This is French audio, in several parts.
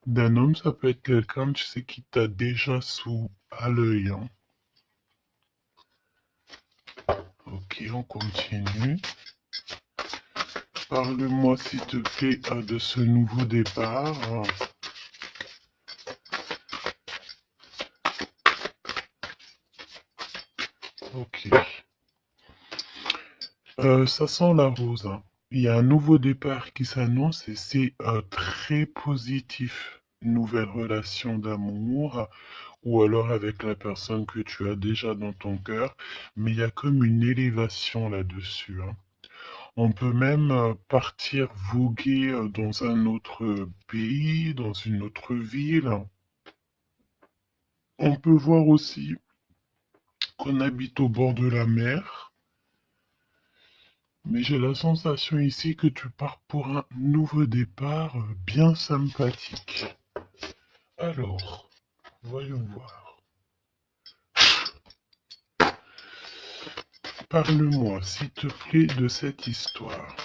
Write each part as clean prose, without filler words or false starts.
d'un homme, ça peut être quelqu'un, tu sais, qui t'a déjà à l'œil, hein. Ok, on continue. Parle-moi, s'il te plaît, de ce nouveau départ. Ok. Ça sent la rose, hein. Il y a un nouveau départ qui s'annonce et c'est très positif. Une nouvelle relation d'amour ou alors avec la personne que tu as déjà dans ton cœur. Mais il y a comme une élévation là-dessus, hein. On peut même partir voguer dans un autre pays, dans une autre ville. On peut voir aussi qu'on habite au bord de la mer. Mais j'ai la sensation ici que tu pars pour un nouveau départ bien sympathique. Alors, voyons voir. Parle-moi, s'il te plaît, de cette histoire.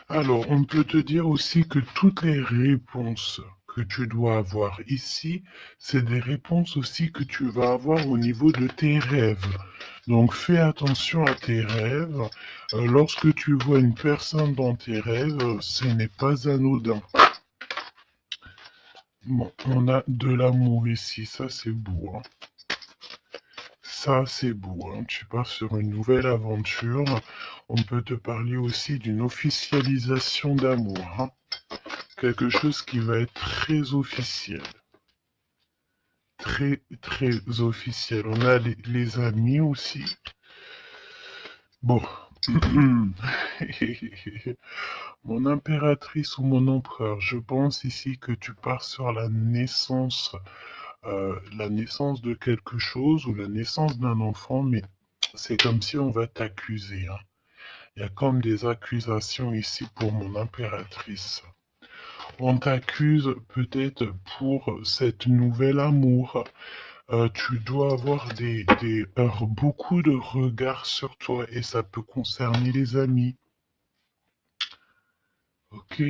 Alors, on peut te dire aussi que toutes les réponses que tu dois avoir ici, c'est des réponses aussi que tu vas avoir au niveau de tes rêves. Donc, fais attention à tes rêves. Lorsque tu vois une personne dans tes rêves, ce n'est pas anodin. Bon, on a de l'amour ici, ça c'est beau, hein. Ça c'est beau, hein. Tu pars sur une nouvelle aventure. On peut te parler aussi d'une officialisation d'amour, hein. Quelque chose qui va être très officiel. Très, très officiel. On a les amis aussi. Bon. Mon impératrice ou mon empereur, je pense ici que tu pars sur la naissance de quelque chose ou la naissance d'un enfant, mais c'est comme si on va t'accuser, hein. Il y a comme des accusations ici pour mon impératrice. On t'accuse peut-être pour cette nouvel amour. Tu dois avoir beaucoup de regards sur toi et ça peut concerner les amis. Ok?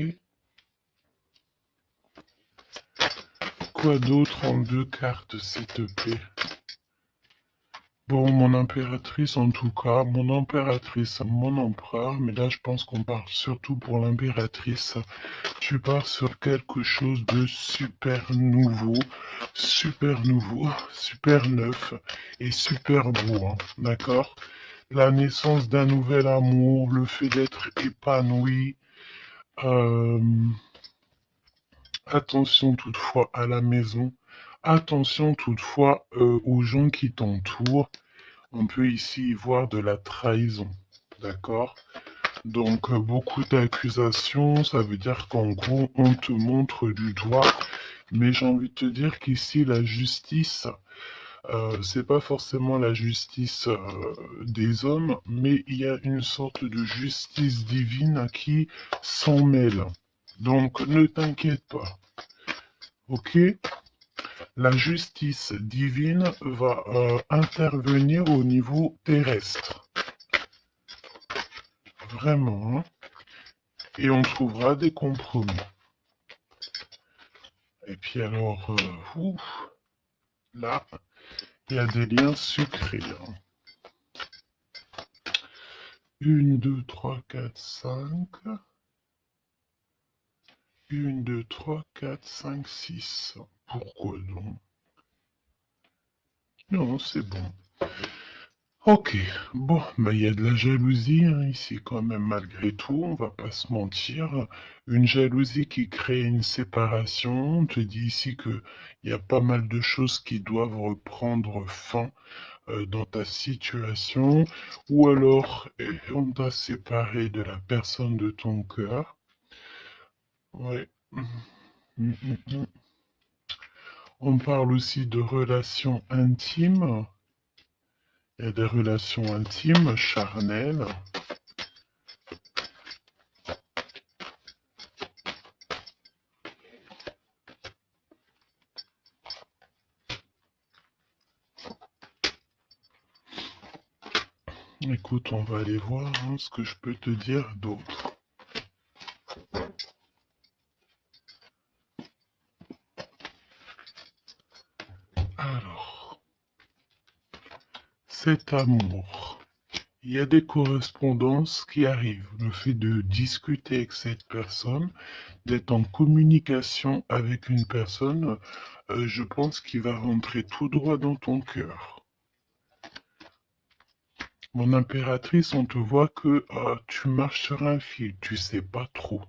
Quoi d'autre en deux cartes, s'il te plaît? Bon, mon impératrice en tout cas, mon impératrice, mon empereur, mais là je pense qu'on parle surtout pour l'impératrice. Tu pars sur quelque chose de nouveau, super neuf et super beau, hein, d'accord? La naissance d'un nouvel amour, le fait d'être épanoui. euh, Attention toutefois à la maison. Attention toutefois aux gens qui t'entourent. On peut ici y voir de la trahison, d'accord? Donc beaucoup d'accusations, ça veut dire qu'en gros on te montre du doigt, mais j'ai envie de te dire qu'ici la justice, c'est pas forcément la justice des hommes, mais il y a une sorte de justice divine qui s'en mêle. Donc ne t'inquiète pas, ok? La justice divine va intervenir au niveau terrestre, vraiment, hein, et on trouvera des compromis. Et puis alors, là, il y a des liens sucrés, hein. 1, 2, 3, 4, 5. 1, 2, 3, 4, 5, 6. Pourquoi donc? Non, c'est bon. Ok, bon, bah il y a de la jalousie hein, ici quand même malgré tout, on va pas se mentir. Une jalousie qui crée une séparation. On te dit ici que il y a pas mal de choses qui doivent reprendre fin dans ta situation, ou alors on t'a séparé de la personne de ton cœur. Ouais. On parle aussi de relations intimes. Il y a des relations intimes, charnelles. Écoute, on va aller voir hein, ce que je peux te dire d'autre. Alors, cet amour. Il y a des correspondances qui arrivent. Le fait de discuter avec cette personne, d'être en communication avec une personne, je pense qu'il va rentrer tout droit dans ton cœur. Mon impératrice, on te voit que tu marches sur un fil, tu sais pas trop.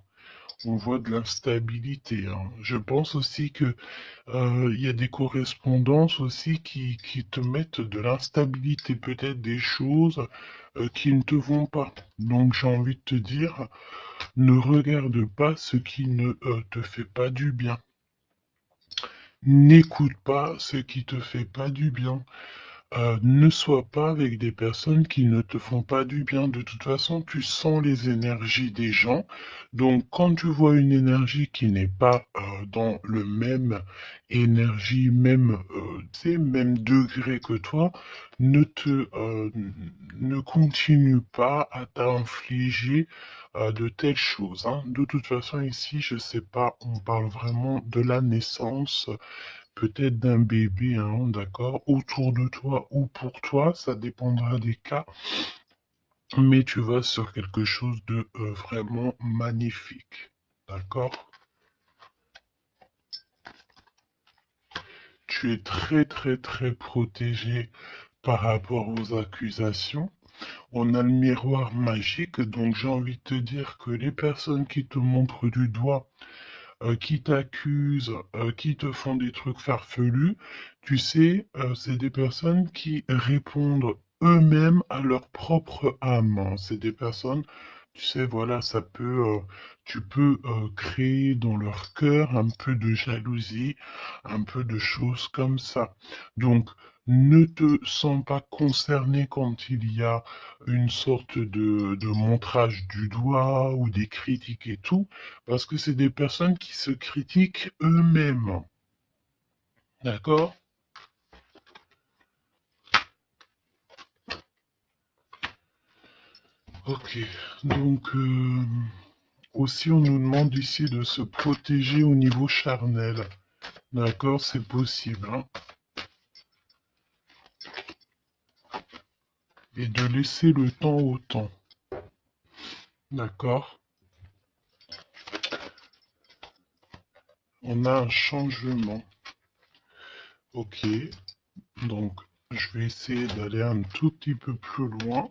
On voit de l'instabilité, hein. Je pense aussi que il y a des correspondances aussi qui te mettent de l'instabilité, peut-être des choses qui ne te vont pas. Donc j'ai envie de te dire, ne regarde pas ce qui ne te fait pas du bien. N'écoute pas ce qui te fait pas du bien. Ne sois pas avec des personnes qui ne te font pas du bien. De toute façon, tu sens les énergies des gens. Donc, quand tu vois une énergie qui n'est pas dans le même énergie, même, tu sais, même degré que toi, ne continue pas à t'infliger de telles choses, hein. De toute façon, ici, je sais pas, on parle vraiment de la naissance peut-être d'un bébé, hein, d'accord, autour de toi ou pour toi, ça dépendra des cas, mais tu vas sur quelque chose de vraiment magnifique, d'accord? Tu es très très très protégé par rapport aux accusations. On a le miroir magique, donc j'ai envie de te dire que les personnes qui te montrent du doigt, qui t'accusent, qui te font des trucs farfelus, tu sais, c'est des personnes qui répondent eux-mêmes à leur propre âme, hein. C'est des personnes, tu sais, voilà, tu peux créer dans leur cœur un peu de jalousie, un peu de choses comme ça. Donc, ne te sens pas concerné quand il y a une sorte de montrage du doigt ou des critiques et tout. Parce que c'est des personnes qui se critiquent eux-mêmes. D'accord? Ok. Donc, aussi, on nous demande ici de se protéger au niveau charnel. D'accord? C'est possible, hein. Et de laisser le temps au temps. D'accord? On a un changement. Ok. Donc, je vais essayer d'aller un tout petit peu plus loin.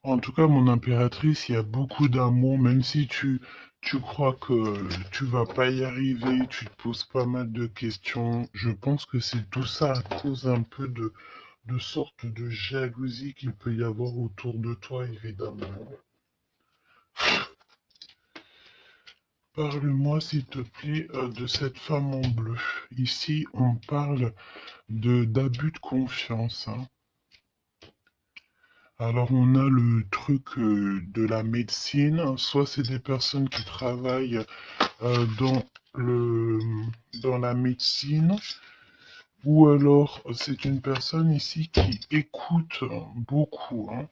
En tout cas, mon impératrice, il y a beaucoup d'amour, même si tu crois que tu vas pas y arriver, tu te poses pas mal de questions. Je pense que c'est tout ça à cause un peu de sorte de jalousie qu'il peut y avoir autour de toi, évidemment. Parle-moi, s'il te plaît, de cette femme en bleu. Ici, on parle de d'abus de confiance, hein. Alors on a le truc de la médecine, soit c'est des personnes qui travaillent dans le dans la médecine, ou alors c'est une personne ici qui écoute beaucoup, hein.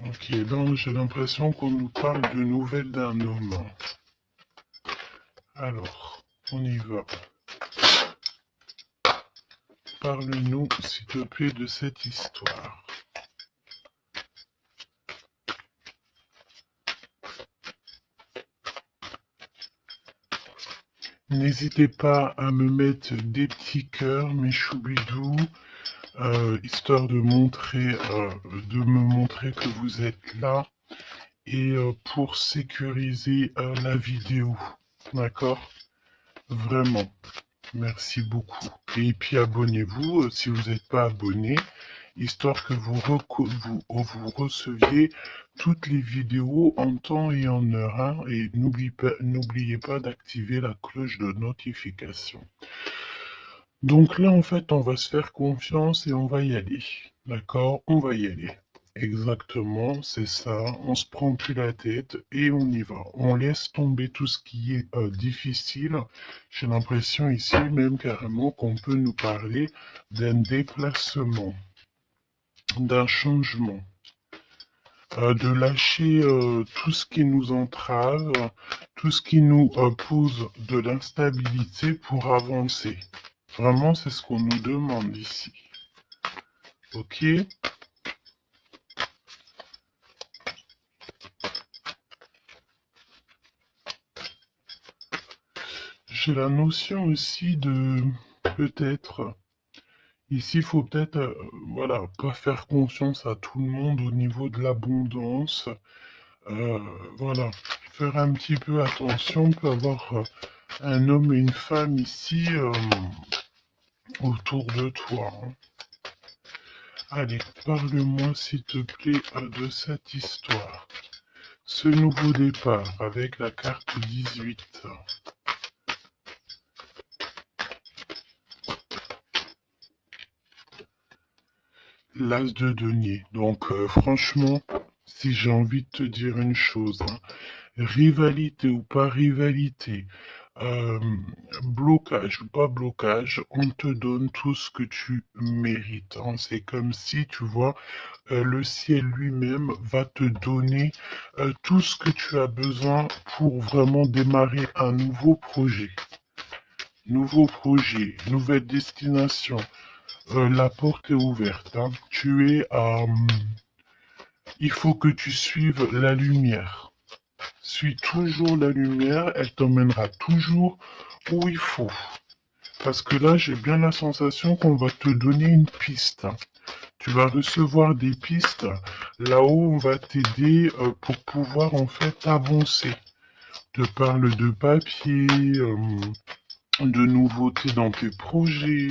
Ok, donc j'ai l'impression qu'on nous parle de nouvelles d'un homme. Alors, on y va. Parle-nous, s'il te plaît, de cette histoire. N'hésitez pas à me mettre des petits cœurs, mes choubidous, histoire de me montrer que vous êtes là et pour sécuriser la vidéo. D'accord? Vraiment. Merci beaucoup. Et puis abonnez-vous si vous n'êtes pas abonné, histoire que vous receviez toutes les vidéos en temps et en heure, hein. Et n'oubliez pas d'activer la cloche de notification. Donc là, en fait, on va se faire confiance et on va y aller. D'accord? On va y aller. Exactement, c'est ça. On se prend plus la tête et on y va. On laisse tomber tout ce qui est difficile. J'ai l'impression ici même carrément qu'on peut nous parler d'un déplacement, d'un changement. de lâcher tout ce qui nous entrave, tout ce qui nous pose de l'instabilité pour avancer. Vraiment, c'est ce qu'on nous demande ici. Ok? J'ai la notion aussi de peut-être, ici, il faut peut-être, voilà, pas faire confiance à tout le monde au niveau de l'abondance. Euh, voilà, faire un petit peu attention, on peut avoir un homme et une femme ici autour de toi, hein. Allez, parle-moi s'il te plaît de cette histoire. Ce nouveau départ avec la carte 18. L'as de denier. Donc franchement, si j'ai envie de te dire une chose, hein, rivalité ou pas rivalité, euh, blocage ou pas blocage, on te donne tout ce que tu mérites, hein. C'est comme si, tu vois, le ciel lui-même va te donner tout ce que tu as besoin pour vraiment démarrer un nouveau projet. Nouveau projet, nouvelle destination. La porte est ouverte, hein. Tu es à... il faut que tu suives la lumière. Suis toujours la lumière, elle t'emmènera toujours où il faut. Parce que là, j'ai bien la sensation qu'on va te donner une piste. Tu vas recevoir des pistes là-haut, on va t'aider pour pouvoir en fait avancer. Je te parle de papier, de nouveautés dans tes projets,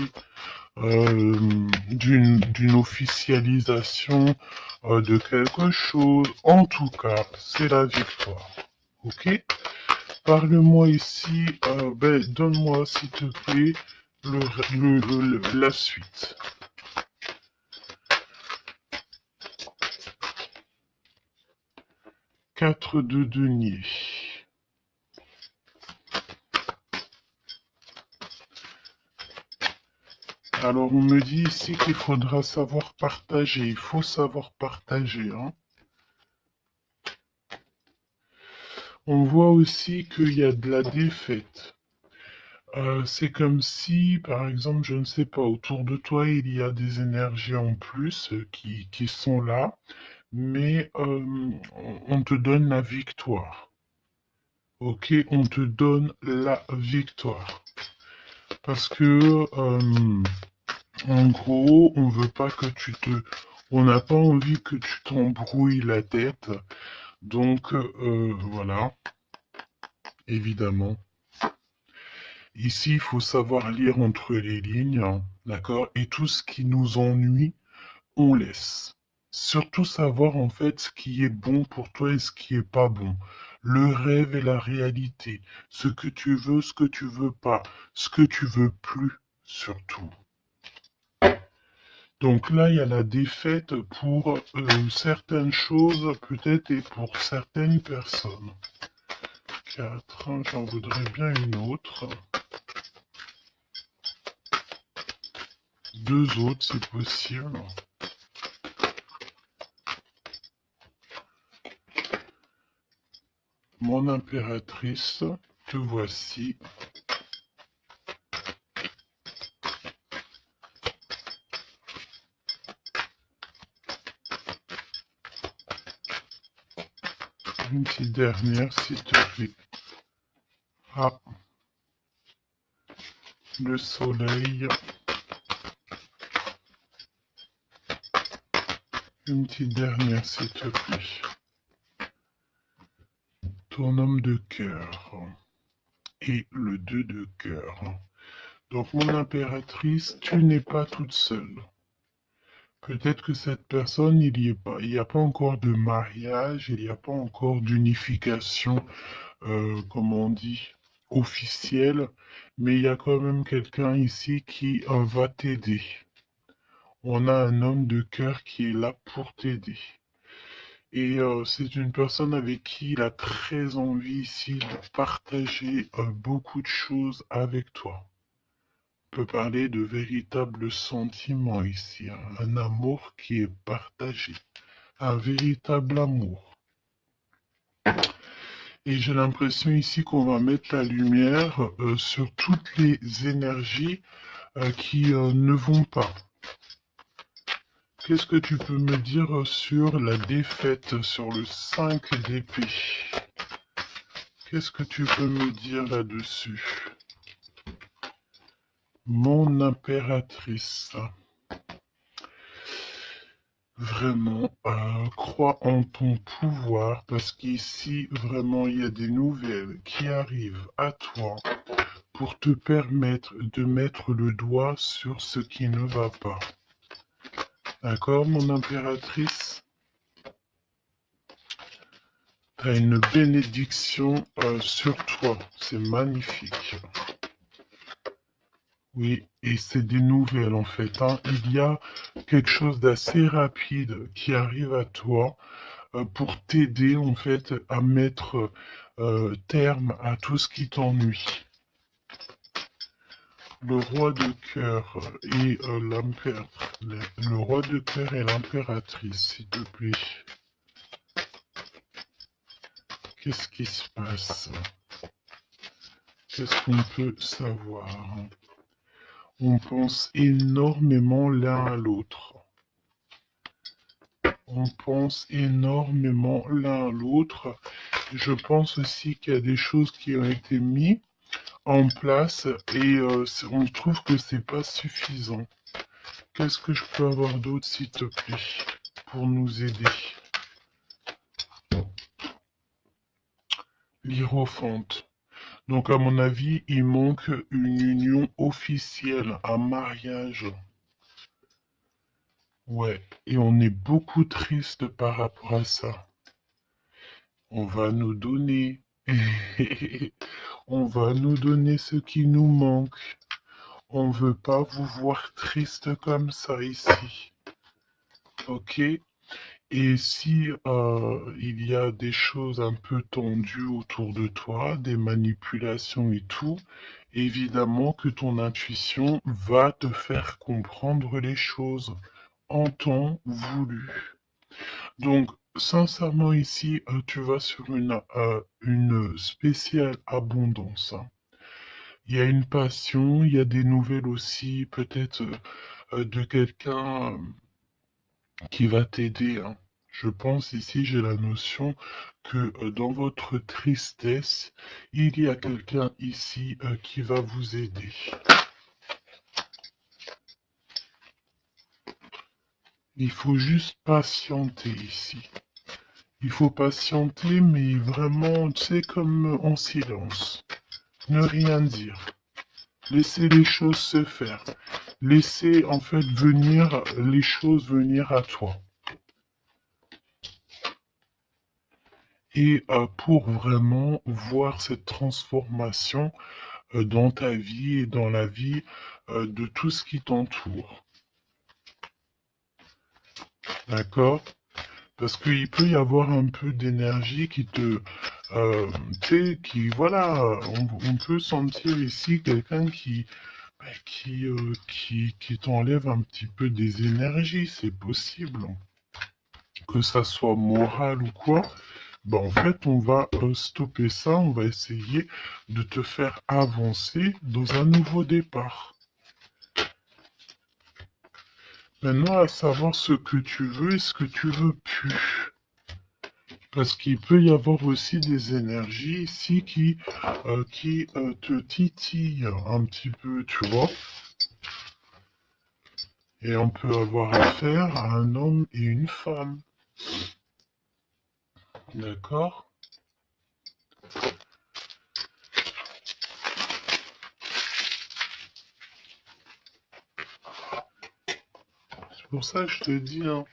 d'une officialisation de quelque chose. En tout cas, c'est la victoire. Ok? Parle-moi ici, ben, donne-moi s'il te plaît la suite. 4 de denier. Alors on me dit ici qu'il faudra savoir partager, il faut savoir partager, hein. On voit aussi qu'il y a de la défaite. C'est comme si, par exemple, je ne sais pas, autour de toi, il y a des énergies en plus qui sont là, mais on te donne la victoire. Ok, on te donne la victoire. Parce que, en gros, on veut pas que tu te... On n'a pas envie que tu t'embrouilles la tête. Donc, voilà, évidemment. Ici, il faut savoir lire entre les lignes, hein, d'accord? Et tout ce qui nous ennuie, on laisse. Surtout savoir en fait ce qui est bon pour toi et ce qui est pas bon. Le rêve et la réalité. Ce que tu veux, ce que tu veux pas. Ce que tu veux plus, surtout. Donc là, il y a la défaite pour certaines choses, peut-être, et pour certaines personnes. 4, j'en voudrais bien une autre. 2 autres, si possible. Mon impératrice, te voici. Une petite dernière, s'il te plaît. Ah, le soleil. Une petite dernière, s'il te plaît. Ton homme de cœur. Et le 2 de cœur. Donc, mon impératrice, tu n'es pas toute seule. Peut-être que cette personne, il n'y est pas. Il n'y a pas encore de mariage, il n'y a pas encore d'unification, comment on dit, officielle, mais il y a quand même quelqu'un ici qui va t'aider. On a un homme de cœur qui est là pour t'aider. Et c'est une personne avec qui il a très envie ici de partager beaucoup de choses avec toi. On peut parler de véritables sentiments ici, hein, un amour qui est partagé. un véritable amour. Et j'ai l'impression ici qu'on va mettre la lumière sur toutes les énergies qui ne vont pas. Qu'est-ce que tu peux me dire sur la défaite, sur le 5 d'épée? Qu'est-ce que tu peux me dire là-dessus? Mon impératrice. Vraiment, crois en ton pouvoir parce qu'ici, vraiment, il y a des nouvelles qui arrivent à toi pour te permettre de mettre le doigt sur ce qui ne va pas. D'accord, mon impératrice? Tu as une bénédiction sur toi. C'est magnifique. Oui, et c'est des nouvelles en fait, hein. Il y a quelque chose d'assez rapide qui arrive à toi pour t'aider en fait à mettre terme à tout ce qui t'ennuie. Le roi de cœur et le roi de cœur et l'impératrice, s'il te plaît. Qu'est-ce qui se passe? Qu'est-ce qu'on peut savoir? On pense énormément l'un à l'autre. On pense énormément l'un à l'autre. Je pense aussi qu'il y a des choses qui ont été mises en place et on trouve que c'est pas suffisant. Qu'est-ce que je peux avoir d'autre, s'il te plaît, pour nous aider? L'Hiérophante. Donc, à mon avis, il manque une union officielle, un mariage. Ouais, et on est beaucoup triste par rapport à ça. On va nous donner, on va nous donner ce qui nous manque. On veut pas vous voir triste comme ça ici. Ok? Et si il y a des choses un peu tendues autour de toi, des manipulations et tout, évidemment que ton intuition va te faire comprendre les choses en temps voulu. Donc, sincèrement, ici, tu vas sur une spéciale abondance, hein. Il y a une passion, il y a des nouvelles aussi, peut-être de quelqu'un qui va t'aider, hein. Je pense ici, j'ai la notion que dans votre tristesse, il y a quelqu'un ici qui va vous aider. Il faut juste patienter ici. Il faut patienter, mais vraiment, tu sais, comme en silence. Ne rien dire. Laisser les choses se faire. Laisser, en fait, venir, les choses venir à toi. Et pour vraiment voir cette transformation dans ta vie et dans la vie de tout ce qui t'entoure. D'accord? Parce qu'il peut y avoir un peu d'énergie qui te... tu sais, qui... Voilà, on peut sentir ici quelqu'un qui t'enlève un petit peu des énergies. C'est possible. Que ça soit moral ou quoi. Ben, en fait, on va stopper ça. On va essayer de te faire avancer dans un nouveau départ. Maintenant, à savoir ce que tu veux et ce que tu veux plus. Parce qu'il peut y avoir aussi des énergies ici qui te titillent un petit peu, tu vois. Et on peut avoir affaire à un homme et une femme. D'accord? C'est pour ça que je te dis, hein,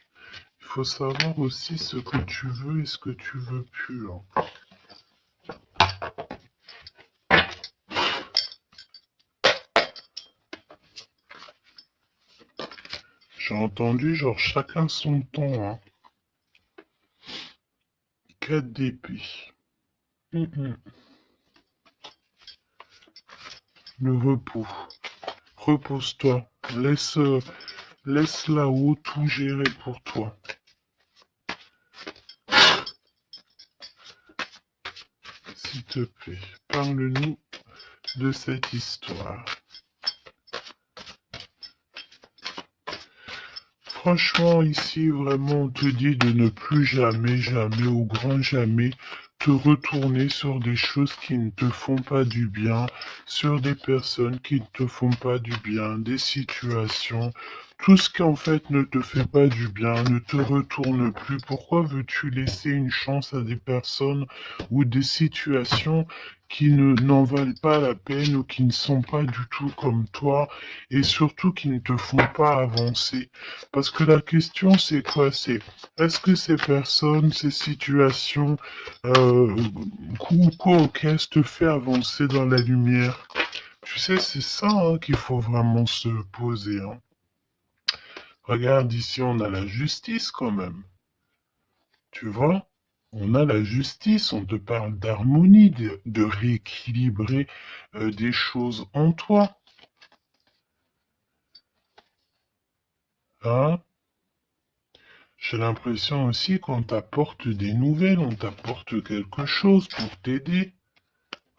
il faut savoir aussi ce que tu veux et ce que tu veux plus, hein. J'ai entendu, genre, chacun son temps, hein. 4 d'épée. Le repos. Repose-toi. Laisse là-haut tout gérer pour toi. s'il te plaît. Parle-nous de cette histoire. Franchement, ici, vraiment, on te dit de ne plus jamais, jamais, au grand jamais, te retourner sur des choses qui ne te font pas du bien, sur des personnes qui ne te font pas du bien, des situations. Tout ce qui en fait ne te fait pas du bien, ne te retourne plus. Pourquoi veux-tu laisser une chance à des personnes ou des situations qui n'en valent pas la peine ou qui ne sont pas du tout comme toi et surtout qui ne te font pas avancer? Parce que la question, c'est quoi? C'est est-ce que ces personnes, ces situations, ou quoi, qu'est-ce te fait avancer dans la lumière? Tu sais, c'est ça hein, qu'il faut vraiment se poser. Hein. Regarde, ici, on a la justice quand même. Tu vois? On a la justice, on te parle d'harmonie, de rééquilibrer des choses en toi. Hein? J'ai l'impression aussi qu'on t'apporte des nouvelles, on t'apporte quelque chose pour t'aider.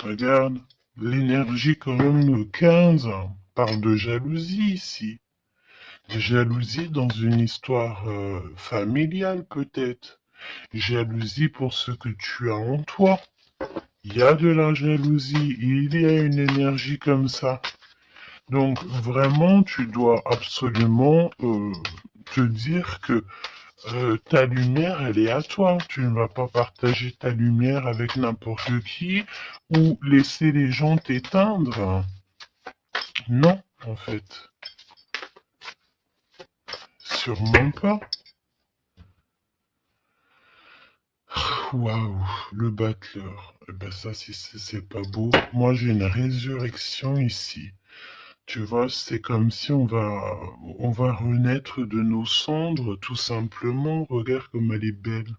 Regarde, l'énergie quand même le 15 parle de jalousie ici. Jalousie dans une histoire familiale peut-être. Jalousie pour ce que tu as en toi. Il y a de la jalousie, il y a une énergie comme ça. Donc vraiment, tu dois absolument te dire que ta lumière, elle est à toi. Tu ne vas pas partager ta lumière avec n'importe qui ou laisser les gens t'éteindre. Non, en fait. Sûrement pas. Waouh, le battleur. Eh ben ça, c'est pas beau. Moi, j'ai une résurrection ici. Tu vois, c'est comme si on va renaître de nos cendres, tout simplement. Regarde comme elle est belle.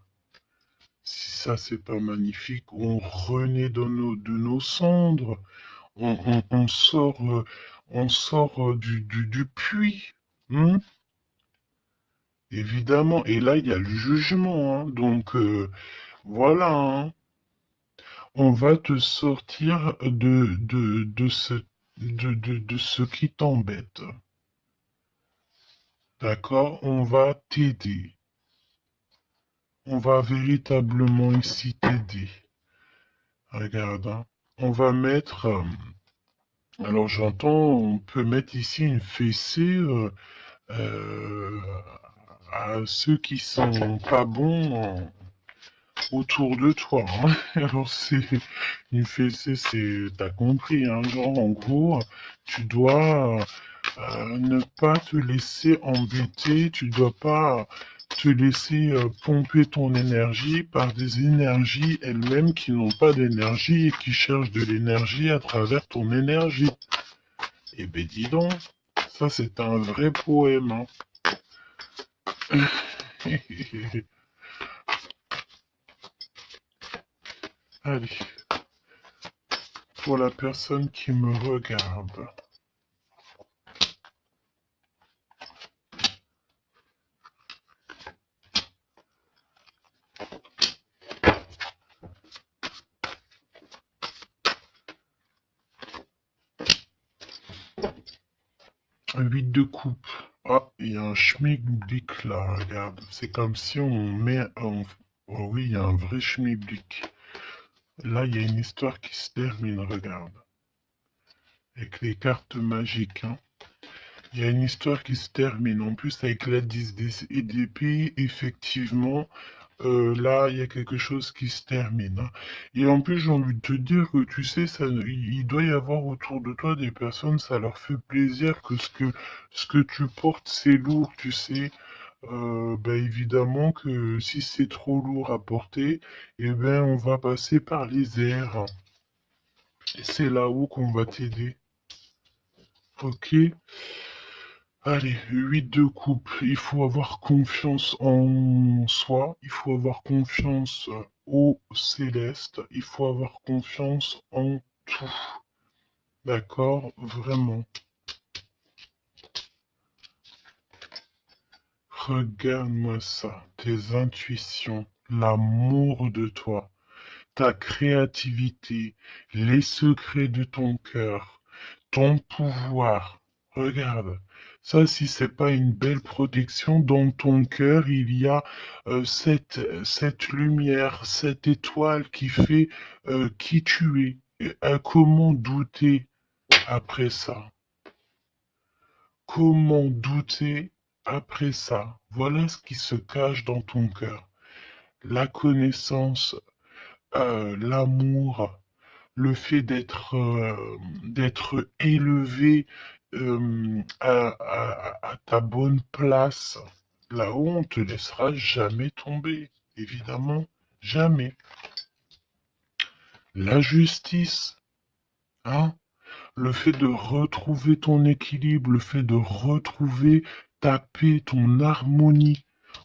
Si ça, c'est pas magnifique, on renaît de nos cendres. On sort du puits. Hein. Évidemment. Et là, il y a le jugement. Hein. Donc, voilà. Hein. On va te sortir de ce qui t'embête. D'accord? On va t'aider. On va véritablement ici t'aider. Regarde, hein. On va mettre... alors j'entends, on peut mettre ici une fessée euh, à ceux qui sont pas bons autour de toi. Hein. Alors c'est une fessée, c'est... T'as compris, hein? Genre en gros, tu dois ne pas te laisser embêter, tu dois pas te laisser pomper ton énergie par des énergies elles-mêmes qui n'ont pas d'énergie et qui cherchent de l'énergie à travers ton énergie. Eh ben dis donc, ça c'est un vrai poème. Hein. Allez, pour la personne qui me regarde. Un 8 de coupe. Ah, il y a un schmilblick là, regarde. C'est comme si on met un... Oh oui, il y a un vrai schmilblick. Là, il y a une histoire qui se termine, regarde. Avec les cartes magiques, hein. Il y a une histoire qui se termine. En plus, avec la 10 d'épée, effectivement, là, il y a quelque chose qui se termine. Hein. Et en plus, j'ai envie de te dire que, tu sais, il doit y avoir autour de toi des personnes, ça leur fait plaisir que ce que tu portes, c'est lourd, tu sais. Ben évidemment que si c'est trop lourd à porter, eh ben on va passer par les airs. Et c'est là-haut qu'on va t'aider. Ok? Allez, 8 de coupe. Il faut avoir confiance en soi. Il faut avoir confiance au céleste. Il faut avoir confiance en tout. D'accord? Vraiment. Regarde-moi ça. Tes intuitions. L'amour de toi. ta créativité, les secrets de ton cœur, ton pouvoir. Regarde, ça, si c'est pas une belle protection, dans ton cœur, il y a cette lumière, cette étoile qui fait qui tu es. Et, comment douter après ça? Comment douter après ça? Voilà ce qui se cache dans ton cœur. La connaissance, l'amour, le fait d'être élevé à ta bonne place, là-haut, on te laissera jamais tomber, évidemment, jamais. La justice, hein, le fait de retrouver ton équilibre, le fait de retrouver ta paix, ton harmonie.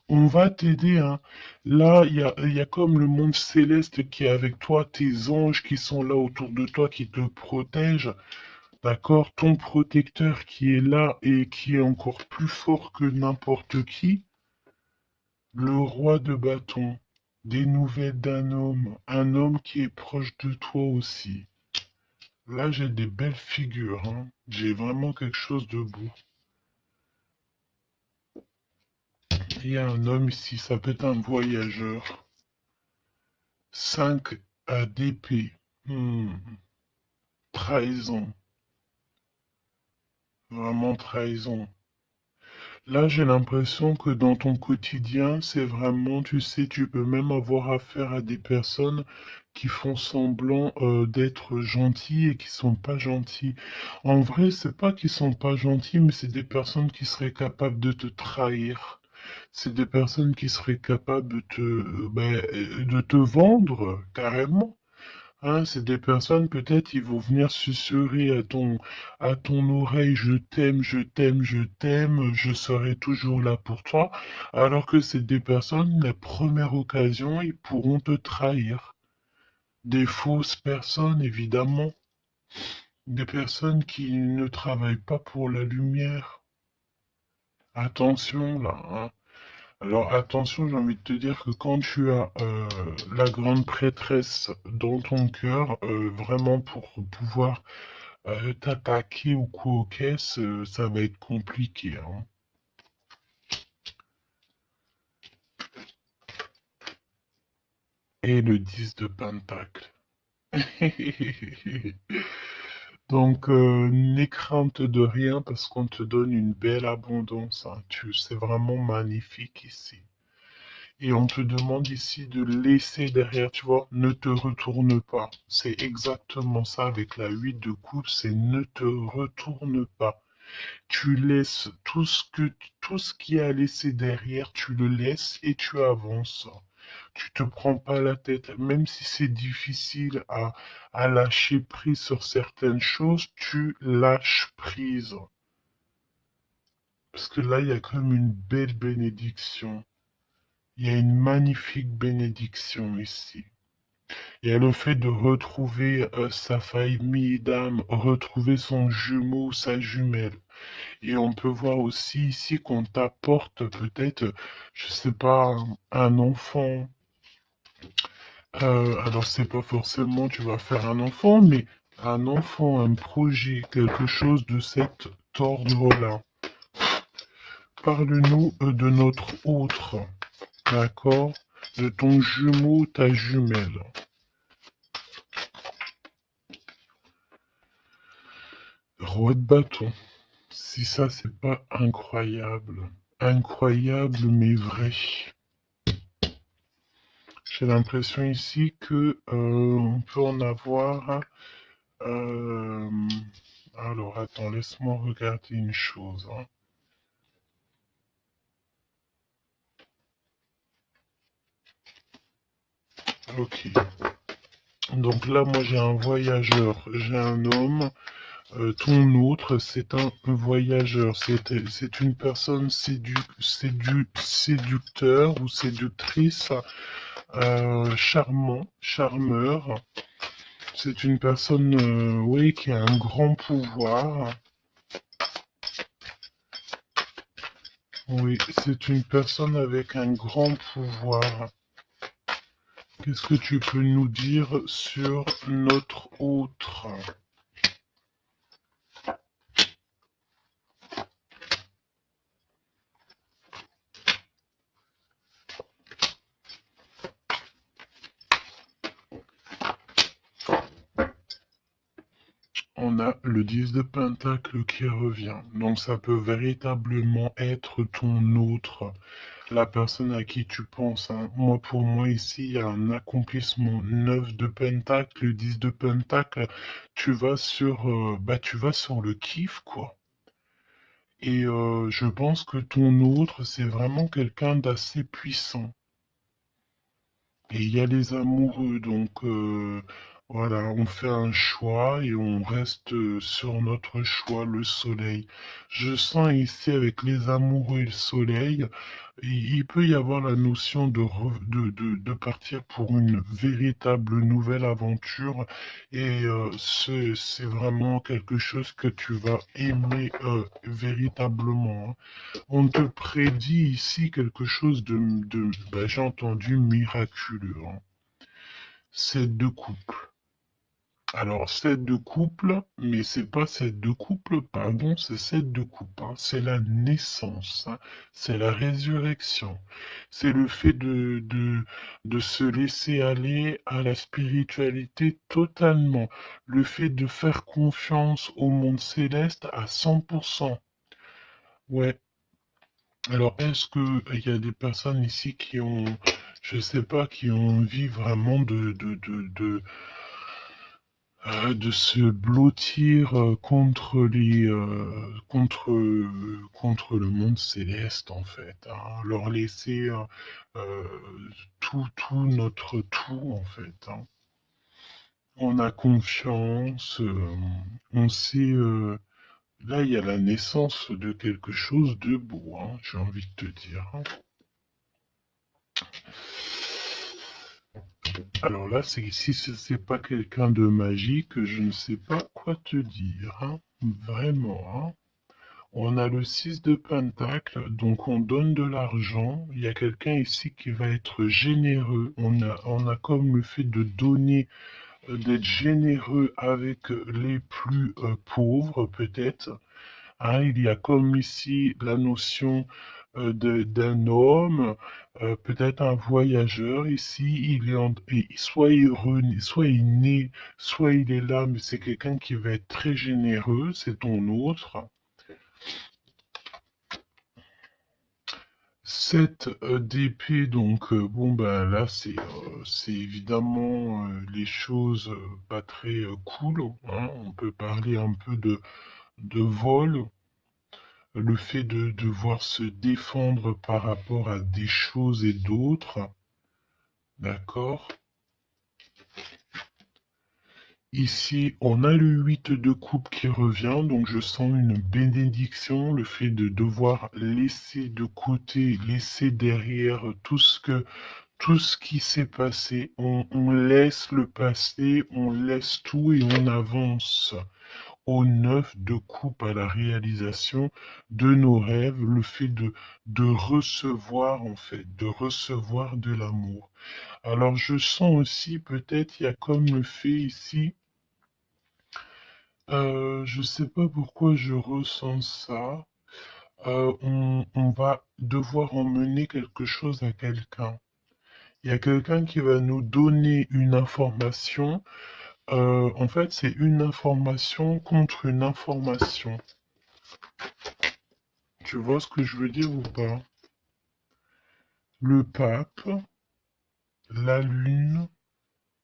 On va t'aider, hein. Là, il y a comme le monde céleste qui est avec toi, tes anges qui sont là autour de toi, qui te protègent. D'accord? Ton protecteur qui est là et qui est encore plus fort que n'importe qui. Le roi de bâton. Des nouvelles d'un homme. Un homme qui est proche de toi aussi. Là, j'ai des belles figures, hein. J'ai vraiment quelque chose de beau. Il y a un homme ici, ça peut être un voyageur. 5 à d'épée. Trahison. Vraiment trahison. Là, j'ai l'impression que dans ton quotidien, c'est vraiment, tu sais, tu peux même avoir affaire à des personnes qui font semblant d'être gentils et qui sont pas gentils. En vrai, c'est pas qu'ils sont pas gentils, mais c'est des personnes qui seraient capables de te trahir. C'est des personnes qui seraient capables de te vendre carrément. Hein, c'est des personnes, peut-être, ils vont venir susurrer à ton oreille, je t'aime, je t'aime, je t'aime, je serai toujours là pour toi, alors que c'est des personnes, la première occasion, ils pourront te trahir. Des fausses personnes, évidemment, des personnes qui ne travaillent pas pour la lumière. Attention, là, hein. Alors attention, j'ai envie de te dire que quand tu as la grande prêtresse dans ton cœur, vraiment pour pouvoir t'attaquer ou quoi aux caisses, ça va être compliqué, hein. Et le 10 de Pentacle. Donc, n'aie crainte de rien parce qu'on te donne une belle abondance, hein. C'est vraiment magnifique ici. Et on te demande ici de laisser derrière, tu vois, ne te retourne pas. C'est exactement ça avec la 8 de coupe, c'est ne te retourne pas. Tu laisses tout ce qui est à laisser derrière, tu le laisses et tu avances. Tu te prends pas la tête, même si c'est difficile à lâcher prise sur certaines choses, tu lâches prise. Parce que là, il y a comme une belle bénédiction. Il y a une magnifique bénédiction ici. Il y a le fait de retrouver sa famille d'âme, retrouver son jumeau, sa jumelle. Et on peut voir aussi ici qu'on t'apporte peut-être, je sais pas, un enfant. Alors c'est pas forcément tu vas faire un enfant, mais un enfant, un projet, quelque chose de cet ordre-là. Parle-nous de notre autre, d'accord? De ton jumeau, ta jumelle. Roi de bâton. Si ça, c'est pas incroyable. Incroyable, mais vrai. J'ai l'impression ici que on peut en avoir. euh, alors, attends, laisse-moi regarder une chose, hein. Ok. Donc là, moi, j'ai un voyageur, j'ai un homme. Ton autre, c'est un voyageur. C'est une personne séducteur ou séductrice, charmant, charmeur. C'est une personne, oui, qui a un grand pouvoir. Oui, c'est une personne avec un grand pouvoir. Qu'est-ce que tu peux nous dire sur notre autre? On a le 10 de Pentacle qui revient. Donc ça peut véritablement être ton autre, la personne à qui tu penses, hein. Moi, pour moi, ici, il y a un accomplissement. 9 de Pentacle, 10 de Pentacle. Tu vas sur le kiff, quoi. Et je pense que ton autre, c'est vraiment quelqu'un d'assez puissant. Et il y a les amoureux, donc voilà, on fait un choix et on reste sur notre choix, le soleil. Je sens ici avec les amoureux et le soleil, il peut y avoir la notion de partir pour une véritable nouvelle aventure et c'est vraiment quelque chose que tu vas aimer véritablement, hein. On te prédit ici quelque chose j'ai entendu miraculeux, hein. 7 de couple. Alors, 7 de couple, mais c'est pas 7 de couple, pardon, c'est 7 de couple, hein. C'est la naissance, hein. C'est la résurrection. C'est le fait de se laisser aller à la spiritualité totalement. Le fait de faire confiance au monde céleste à 100%. Ouais. Alors, est-ce que il y a des personnes ici qui ont, je sais pas, qui ont envie vraiment de se blottir contre le monde céleste, en fait, hein. Leur laisser euh, tout notre tout, en fait, hein. On a confiance, on sait. Là, il y a la naissance de quelque chose de beau, hein, j'ai envie de te dire, hein. Alors là, si c'est pas quelqu'un de magique, je ne sais pas quoi te dire, hein. Vraiment, hein. On a le 6 de Pentacle, donc on donne de l'argent. Il y a quelqu'un ici qui va être généreux. On a comme le fait de donner, d'être généreux avec les plus pauvres, peut-être. Hein, il y a comme ici la notion d'un homme, peut-être un voyageur ici, soit heureux, soit il est né, soit il est là, mais c'est quelqu'un qui va être très généreux, c'est ton autre. 7 d'épée, donc bon ben là c'est évidemment les choses pas très cool, hein. On peut parler un peu de vol, le fait de devoir se défendre par rapport à des choses et d'autres, d'accord? Ici, on a le 8 de coupe qui revient, donc je sens une bénédiction, le fait de devoir laisser de côté, laisser derrière tout ce qui s'est passé. On laisse le passé, on laisse tout et on avance au 9 de coupe à la réalisation de nos rêves, le fait de recevoir en fait, de recevoir de l'amour. Alors je sens aussi peut-être il y a comme le fait ici, je sais pas pourquoi je ressens ça. On va devoir emmener quelque chose à quelqu'un. Il y a quelqu'un qui va nous donner une information. En fait, c'est une information contre une information. Tu vois ce que je veux dire ou pas? Le pape, la lune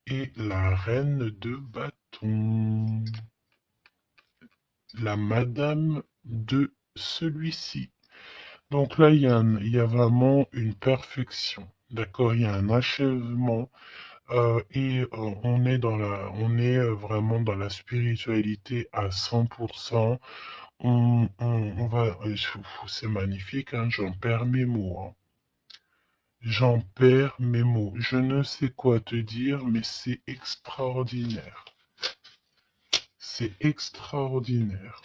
et la reine de bâton. La madame de celui-ci. Donc là, il y a vraiment une perfection. D'accord, il y a un achèvement et on est vraiment dans la spiritualité à 100%. C'est magnifique, hein, j'en perds mes mots, hein. J'en perds mes mots. Je ne sais quoi te dire, mais c'est extraordinaire. C'est extraordinaire.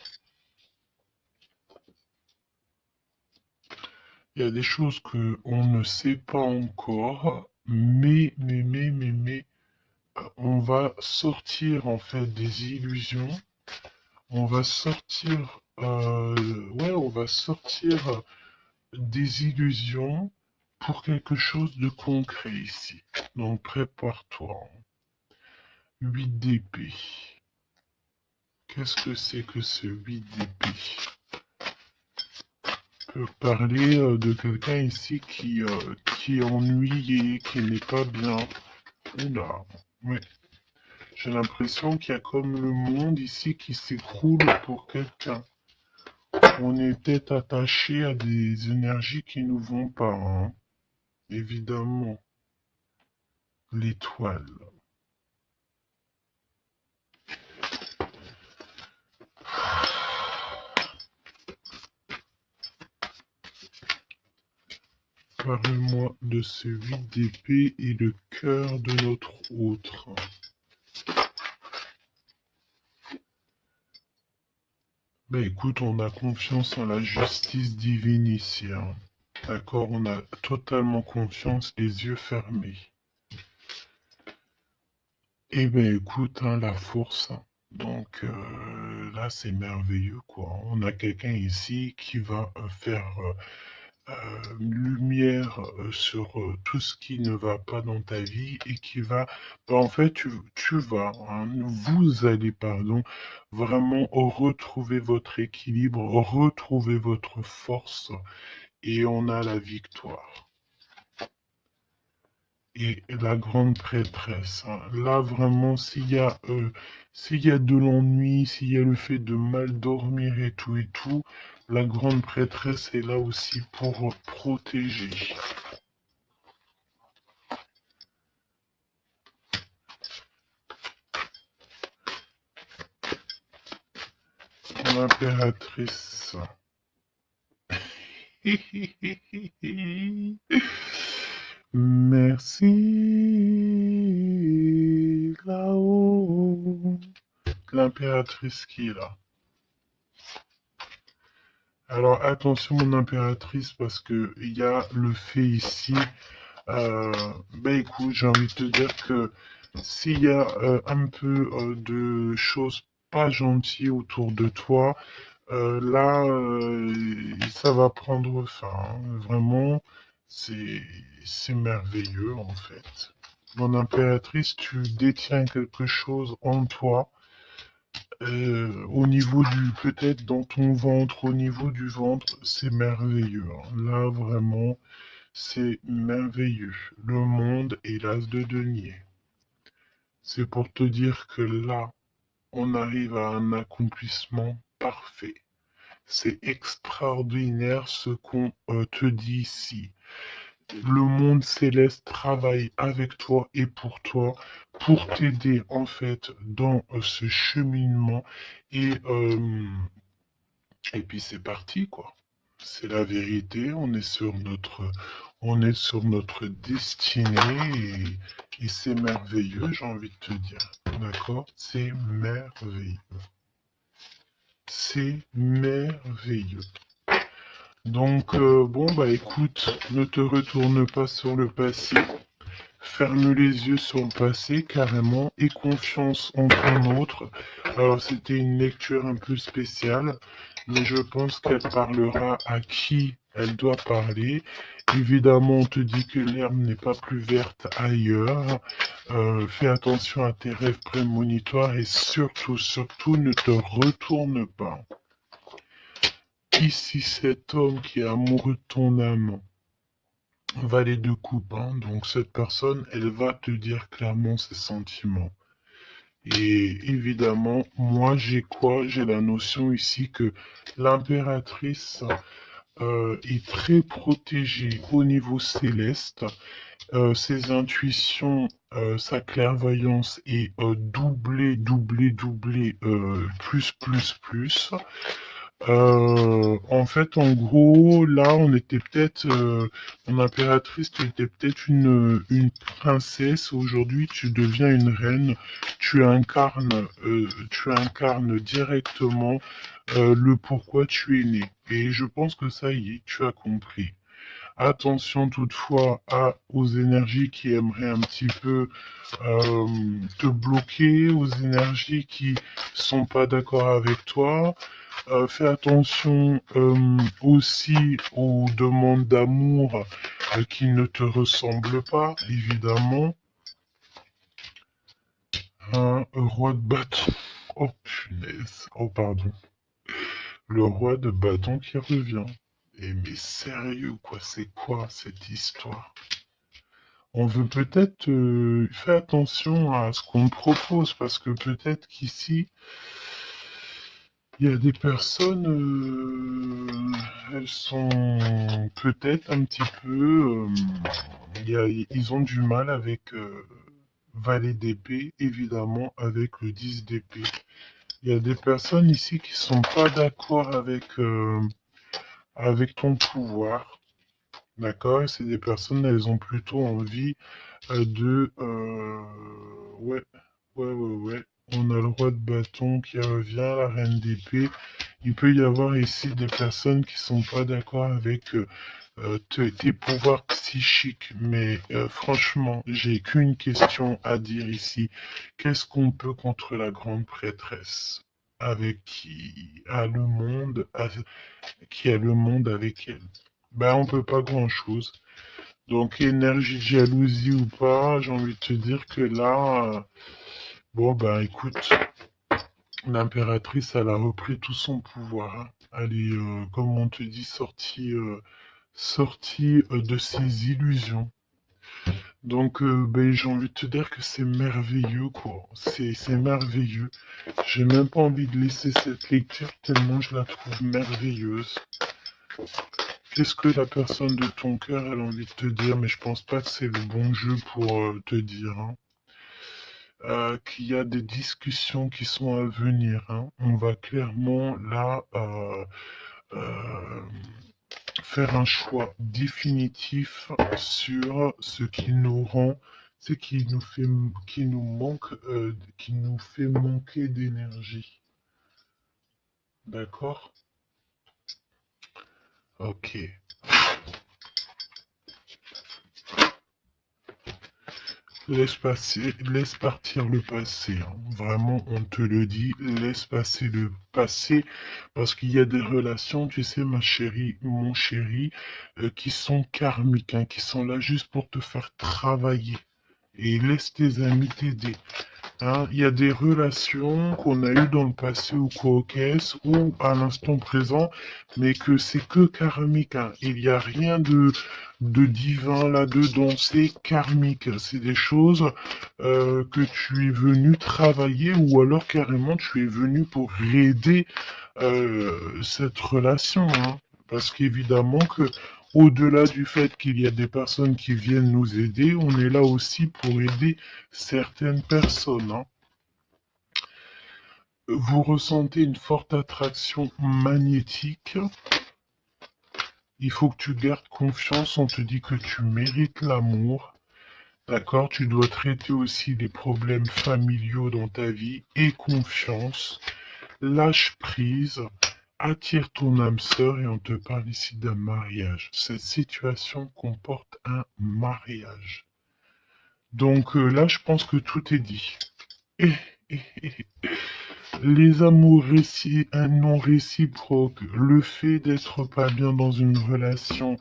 Il y a des choses que on ne sait pas encore, mais, on va sortir en fait des illusions. On va sortir, ouais, on va sortir des illusions pour quelque chose de concret ici. Donc prépare-toi. 8 d'épée. Qu'est-ce que c'est que ce 8 d'épée? Peut parler de quelqu'un ici qui est ennuyé, qui n'est pas bien. Oula, ouais. J'ai l'impression qu'il y a comme le monde ici qui s'écroule pour quelqu'un. On est peut-être attaché à des énergies qui nous vont pas, hein. Évidemment. L'étoile. Parle-moi de ce 8 d'épée et le cœur de notre autre. Ben écoute, on a confiance en la justice divine ici, hein. D'accord, on a totalement confiance, les yeux fermés. Eh ben écoute, hein, la force. Donc là, c'est merveilleux, quoi. On a quelqu'un ici qui va faire lumière sur tout ce qui ne va pas dans ta vie et qui va, ben, en fait, tu vas, hein, vous allez, pardon, vraiment retrouver votre équilibre, retrouver votre force et on a la victoire. Et la grande prêtresse, hein. Là, vraiment, s'il y a de l'ennui, s'il y a le fait de mal dormir et tout, la grande prêtresse est là aussi pour protéger. L'impératrice. Merci là-haut. L'impératrice qui est là. Alors attention mon impératrice parce que il y a le fait ici. Ben écoute, j'ai envie de te dire que s'il y a un peu de choses pas gentilles autour de toi, là ça va prendre fin, hein. Vraiment, c'est c'est merveilleux en fait. Mon impératrice, tu détiens quelque chose en toi au niveau du, peut-être dans ton ventre, au niveau du ventre, c'est merveilleux, hein. Là, vraiment, c'est merveilleux. Le monde est l'as de denier. C'est pour te dire que là, on arrive à un accomplissement parfait. C'est extraordinaire ce qu'on te dit ici. Le monde céleste travaille avec toi et pour t'aider en fait dans ce cheminement et puis c'est parti quoi. C'est la vérité, on est sur notre destinée et c'est merveilleux, j'ai envie de te dire. D'accord? C'est merveilleux. C'est merveilleux. Donc, bon, bah écoute, ne te retourne pas sur le passé. Ferme les yeux sur le passé carrément et confiance en ton autre. Alors c'était une lecture un peu spéciale, mais je pense qu'elle parlera à qui elle doit parler. Évidemment, on te dit que l'herbe n'est pas plus verte ailleurs. Fais attention à tes rêves prémonitoires et surtout, surtout, ne te retourne pas. Ici, cet homme qui est amoureux de ton âme, valet de coupe, hein. Donc cette personne, elle va te dire clairement ses sentiments. Et évidemment, moi j'ai quoi? J'ai la notion ici que l'impératrice est très protégée au niveau céleste. Ses intuitions, sa clairvoyance est doublée, plus. En fait, en gros, là, on était peut-être, mon impératrice, tu étais peut-être une princesse. Aujourd'hui, tu deviens une reine. Tu incarnes directement le pourquoi tu es né. Et je pense que ça y est, tu as compris. Attention toutefois aux énergies qui aimeraient un petit peu te bloquer, aux énergies qui sont pas d'accord avec toi. Fais attention aussi aux demandes d'amour qui ne te ressemblent pas, évidemment. Un roi de bâton. Oh punaise. Oh pardon. Le roi de bâton qui revient. Eh mais sérieux quoi, c'est quoi cette histoire? On veut peut-être faire attention à ce qu'on propose parce que peut-être qu'ici il y a des personnes, elles sont peut-être un petit peu, ils ont du mal avec valet d'épée, évidemment avec le 10 d'épée. Il y a des personnes ici qui sont pas d'accord avec ton pouvoir. D'accord? Et c'est des personnes, elles ont plutôt envie ouais, ouais. On a le roi de bâton qui revient, la reine d'épée. Il peut y avoir ici des personnes qui sont pas d'accord avec tes pouvoirs psychiques. Mais franchement, j'ai qu'une question à dire ici. Qu'est-ce qu'on peut contre la grande prêtresse? Avec qui a le monde avec elle? Ben, on peut pas grand-chose. Donc, énergie de jalousie ou pas, j'ai envie de te dire que là, bon, ben écoute, l'impératrice, elle a repris tout son pouvoir, hein. Elle est, comme on te dit, sortie de ses illusions. Donc, ben, j'ai envie de te dire que c'est merveilleux, quoi. C'est merveilleux. J'ai même pas envie de laisser cette lecture tellement je la trouve merveilleuse. Qu'est-ce que la personne de ton cœur elle a envie de te dire, mais je pense pas que c'est le bon jeu pour te dire, hein. Qu'il y a des discussions qui sont à venir, hein. On va clairement là euh, faire un choix définitif sur ce qui nous rend, ce qui nous manque, qui nous fait manquer d'énergie. D'accord? Ok. Laisse partir le passé, hein. Vraiment, on te le dit, laisse passer le passé, parce qu'il y a des relations, tu sais, ma chérie, mon chéri, qui sont karmiques, hein, qui sont là juste pour te faire travailler. Et laisse tes amis t'aider. Hein, il y a des relations qu'on a eues dans le passé ou coquesses ou à l'instant présent, mais que c'est que karmique, hein. Il n'y a rien de divin là-dedans, c'est karmique. C'est des choses que tu es venu travailler ou alors carrément tu es venu pour aider cette relation, hein. Parce qu'évidemment que au-delà du fait qu'il y a des personnes qui viennent nous aider, on est là aussi pour aider certaines personnes, hein. Vous ressentez une forte attraction magnétique. Il faut que tu gardes confiance. On te dit que tu mérites l'amour. D'accord? Tu dois traiter aussi les problèmes familiaux dans ta vie et confiance. Lâche prise. Attire ton âme sœur et on te parle ici d'un mariage. Cette situation comporte un mariage. Donc là, je pense que tout est dit. Et, les amours non réciproques, le fait d'être pas bien dans une relation,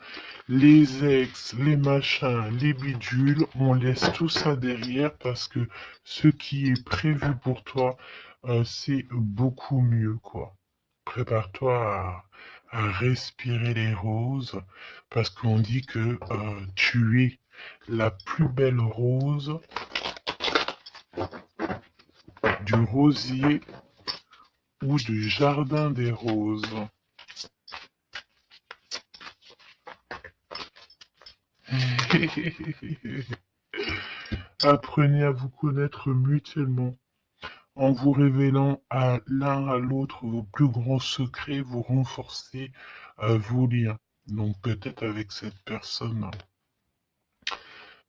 les ex, les machins, les bidules, on laisse tout ça derrière parce que ce qui est prévu pour toi, c'est beaucoup mieux, quoi. Prépare-toi à respirer les roses parce qu'on dit que tu es la plus belle rose du rosier ou du jardin des roses. Apprenez à vous connaître mutuellement en vous révélant à l'un à l'autre vos plus grands secrets, vous renforcez vos liens. Donc peut-être avec cette personne.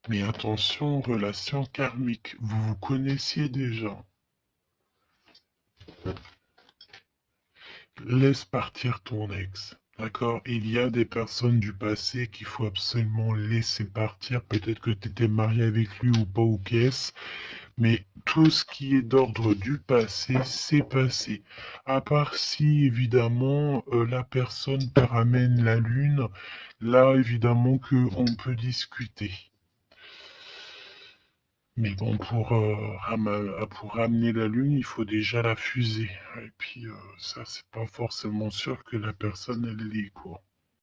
Mais attention, relation karmique, vous vous connaissiez déjà. Laisse partir ton ex. D'accord? Il y a des personnes du passé qu'il faut absolument laisser partir. Peut-être que tu étais marié avec lui ou pas, ou qu'est-ce. Mais tout ce qui est d'ordre du passé, c'est passé. À part si, évidemment, la personne te ramène la lune, là, évidemment, que on peut discuter. Mais bon, pour ramener la lune, il faut déjà la fusée. Et puis, ça, c'est pas forcément sûr que la personne, elle l'ait, quoi.